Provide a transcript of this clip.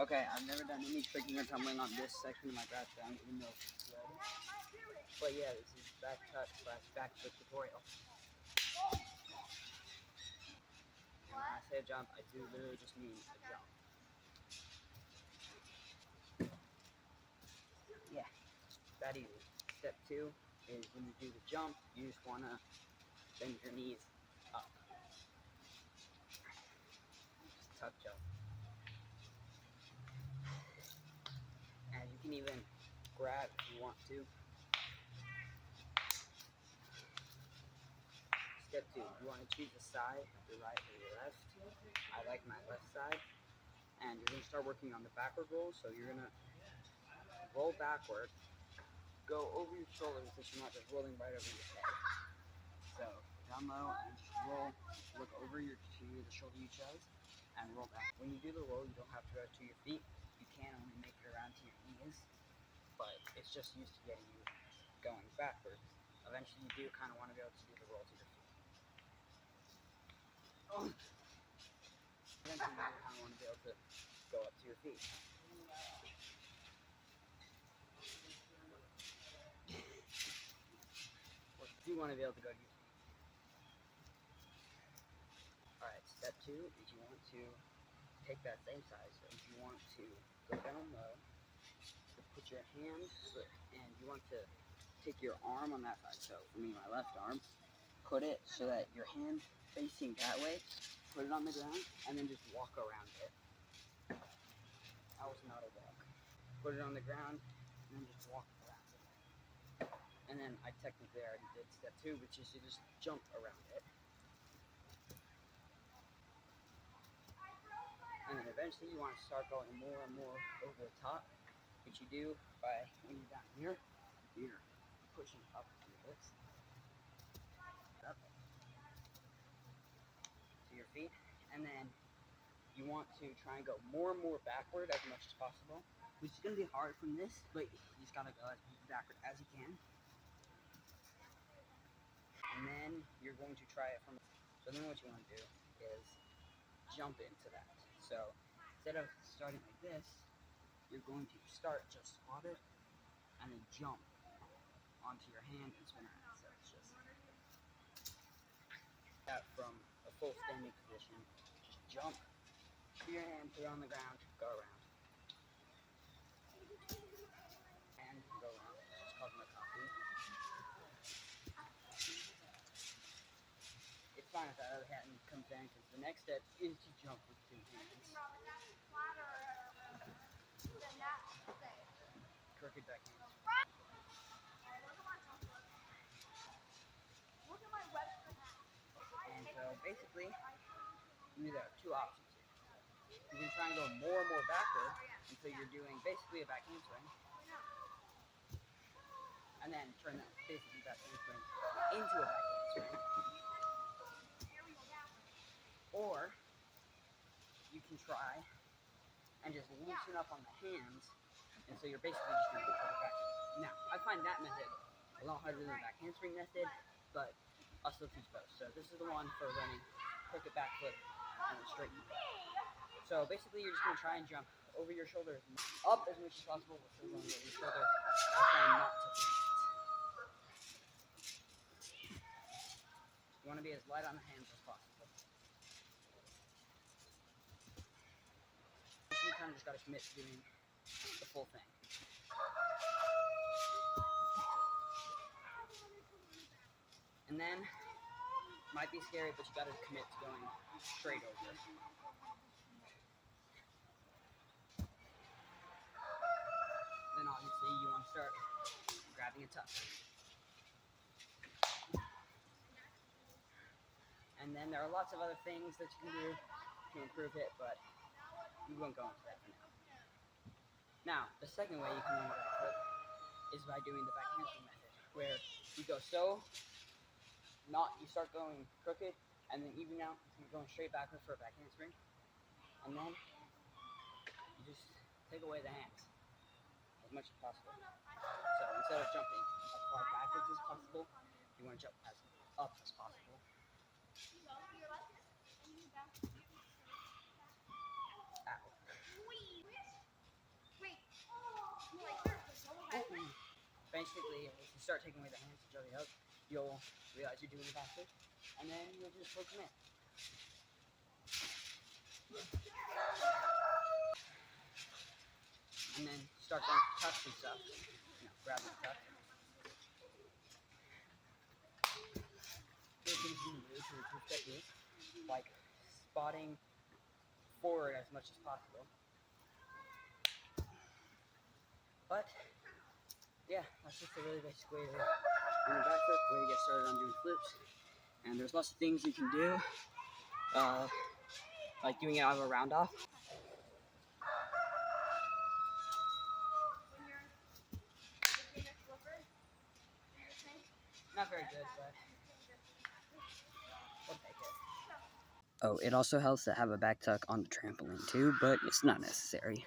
Okay, I've never done any tricking or tumbling on this section of my grass ground, even though it's red. But yeah, this is back cut / backflip tutorial. And when I say a jump, I do literally just mean a jump. Yeah, that easy. Step 2 is when you do the jump, you just want to bend your knees up. Just tuck jump. And you can even grab if you want to. Step 2, you want to choose a side, your right or your left. I like my left side. And you're going to start working on the backward roll, so you're going to roll backward, go over your shoulders so you're not just rolling right over your head. So down low and just roll, look over the shoulder you chose, and roll back. When you do the roll, you don't have to go to your feet. You can only make it around to your knees, but it's just used to getting you going backwards. Eventually you do kind of want to be able to do the roll to your feet. Eventually you kind of want to be able to go up to your feet. Or you do want to be able to go to your feet. Alright, step 2 is you want to take that same size. So if you want to go down low, put your hand, and you want to take your arm on that side. So for me, my left arm, put it so that your hand facing that way, put it on the ground, and then just walk around it. That was not a walk. Put it on the ground, and then just walk around it. And then I technically already did step 2, which is to just jump around it. And then eventually you want to start going more and more over the top, which you do by, when you're down here, you're pushing up to your hips, up to your feet, and then you want to try and go more and more backward as much as possible, which is going to be hard from this, but you just got to go as backward as you can. And then you're going to try it from, so then what you want to do is jump into that. So instead of starting like this, you're going to start just squat it and then jump onto your hand and spin around. So it's just that from a full standing position, just jump, put your hand, put it on the ground, go around. And go around. Just cause my coffee. It's fine if that other hand comes down because the next step is to jump with 2 hands. Crooked back hands. And so basically, you have 2 options here. You can try and go more and more backward until you're doing basically a back handspring. And then turn that basically back handspring into a back handspring. Or you can try and just loosen up on the hands, and so you're basically just going to go back. Now, I find that method a lot harder than the back handspring method, but I'll still teach both. So this is the one for running crooked backflip and straight knee. So basically, you're just going to try and jump over your shoulders, up as much as possible, with still going over your shoulder, and trying not to touch your hands. You want to be as light on the hands as possible. You kind of just got to commit to doing the full thing. And then, might be scary, but you got to commit to going straight over. Then obviously you want to start grabbing a tuck. And then there are lots of other things that you can do to improve it, but we won't go into that for now. Now, the second way you can learn the backflip is by doing the back handspring method, where you go you start going crooked, and then even out, you're going straight backwards for a back handspring, and then you just take away the hands as much as possible. So instead of jumping as far backwards as possible, you want to jump as up as possible. Ow. basically, if you start taking away the hands to jelly up, you'll realize you're doing it faster, and then you'll just poke them in. And then start going for tucks and stuff. Grab the tuck. There are things you can do to improve technique, like spotting forward as much as possible. But yeah, that's just a really basic way to do a back flip, way to get started on doing flips. And there's lots of things you can do, like doing it out of a round off. Not very good, but we'll take it. Oh, it also helps to have a back tuck on the trampoline too, but it's not necessary.